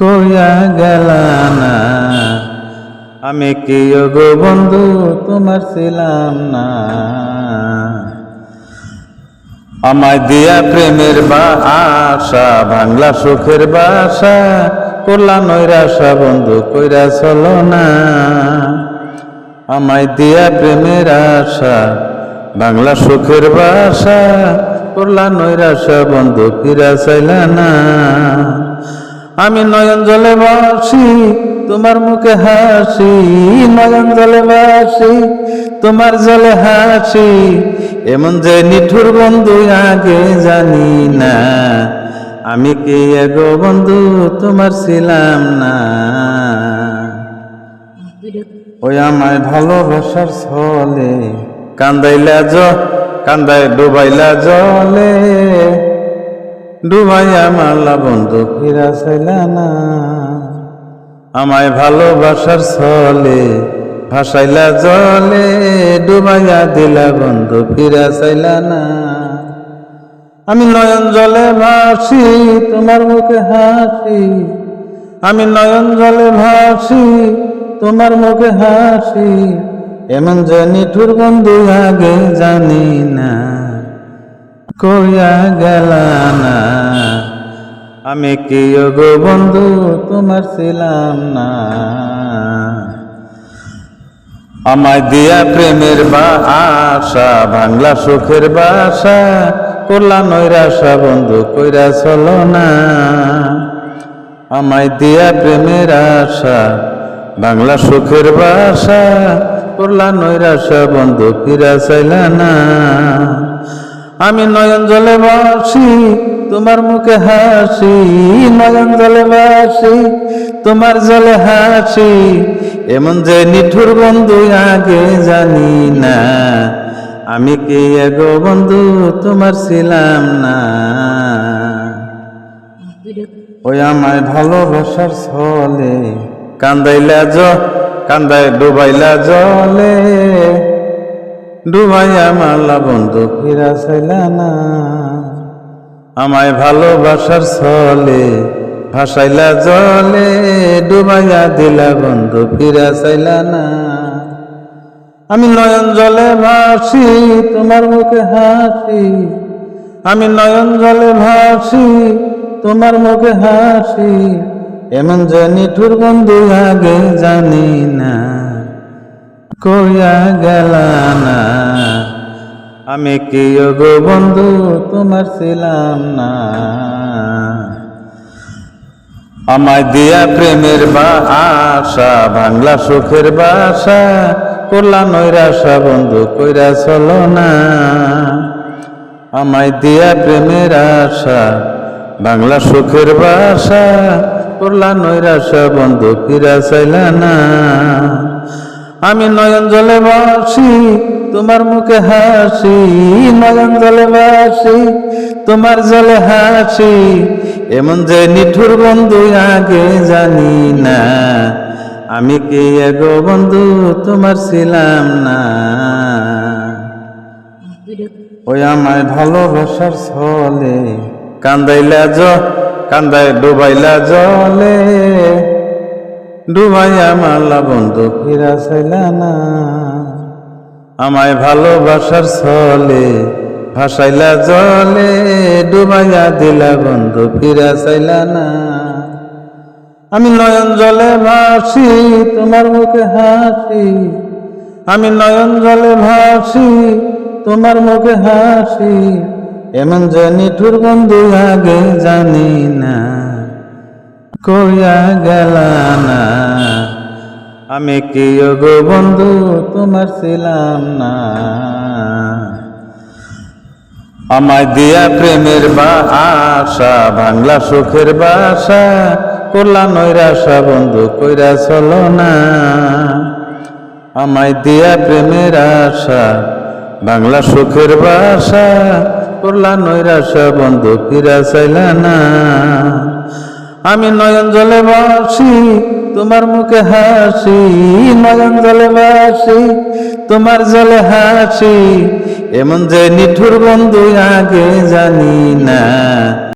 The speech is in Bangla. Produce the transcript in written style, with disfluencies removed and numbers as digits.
কইয়া গেলা না আমি কি গো বন্ধু তোমার ছিলাম না। আমায় দিয়া প্রেমের আশা ভাঙলা সুখের বাসা, করলা নৈরাশা বন্ধু কইরা চলো না। আমায় দিয়া প্রেমের আশা বাংলা সুখের বাসা, করলা নৈরাশা বন্ধু ফিরা চাইলা না। আমি নয়ন জলে বাসি তোমার মুখে হাসি, নয়ন জলে বাসি তোমার জলে হাসি, এমন যে নিঠুর বন্ধু আগে জানি না। আমি কি গো বন্ধু তোমার ছিলাম না। ওই আমায় ভালোবাসার ছলে কান্দাইলা কান্দায় ডুবাইলা জলে, ডুবাইয়া মারলা বন্ধু ফিরা চাইলা না। আমায় ভালোবাসার ছলে ভাসাইলা জলে, ডুবাইয়া দিলা বন্ধু ফিরা চাইলা না। আমি নয়ন জলে ভাসি তোমার মুখে হাসি, আমি নয়ন জলে ভাসি তোমার মুখে হাসি, এমন যে নিঠুর বন্ধু আগে জানি না। কইয়া গেলা না আমি কি গো বন্ধু তোমার ছিলাম না। আমায় দিয়া প্রেমের আশা ভাঙলা সুখের বাসা, করলা নৈরাশা বন্ধু কইরা চলো না। আমায় দিয়া প্রেমের আশা বাংলা সুখের বাসা, করলা নৈরাশা বন্ধু ফিরা চাইলা না। আমি নয়ন জলে বাসি তোমার মুখে হাসি, নয়ন জলে বাসি তোমার জলে হাসি, এমন যে নিঠুর বন্ধু আগে জানি না। আমি কি গো বন্ধু তোমার ছিলাম না। ওই আমায় ভালোবাসার ছলে কান্দাইলা কান্দায় ডুবাইলা জলে, ডুবাইয়া মারলা বন্ধু ফিরা চাইলা না। আমায় ভালোবাসার ছলে ভাসাইলা জলে, ডুবাইয়া দিলা বন্ধু ফিরা চাইলা না। আমি নয়ন জলে ভাসি তোমার মুখে হাসি, আমি নয়ন জলে ভাসি তোমার মুখে হাসি, এমন যে নিঠুর বন্ধু আগে জানি না। কইয়া গেলা না আমি কি গো বন্ধু তোমার ছিলাম না। আমায় দিয়া প্রেমের আশা ভাঙলা সুখের বাসা, করলা নৈরাশা বন্ধু কইরা চলো না। আমায় দিয়া প্রেমের আশা বাংলা সুখের বাসা, করলা নৈরাশা বন্ধু ফিরা চাইলা না। আমি নয়ন জলে বাসি তোমার মুখে হাসি, নয়ন জলে বাসি তোমার জলে হাসি, এমন যে নিঠুর বন্ধু আগে জানি না। আমি কি গো বন্ধু তোমার ছিলাম না। ওই আমায় ভালোবাসার ছলে কান্দাইলা কান্দায় ডুবাইলা জলে, ডুবাইয়া মারলা বন্ধু ফিরা চাইলা না। আমায় ভালোবাসার ছলে ভাসাইলা জলে, ডুবাইয়া দিলা বন্ধু ফিরা চাইলা না। আমি নয়ন জলে ভাসি তোমার মুখে হাসি, আমি নয়ন জলে ভাসি তোমার মুখে হাসি, এমন যে নিঠুর বন্ধু আগে জানি না। কইয়া গেলা না আমি কি গো বন্ধু তোমার ছিলাম না। আমায় দিয়া প্রেমের আশা ভাঙলা সুখের বাসা, করলা নৈরাশা বন্ধু কইরা চলো না। আমায় দিয়া প্রেমের আশা বাংলা সুখের বাসা, করলা নৈরাশা বন্ধু ফিরা চাইলা না। আমি নয়ন জলে বাসি তোমার মুখে হাসি, নয়ন জলে বাসি তোমার জলে হাসি, এমন যে নিঠুর বন্ধু আগে জানি না।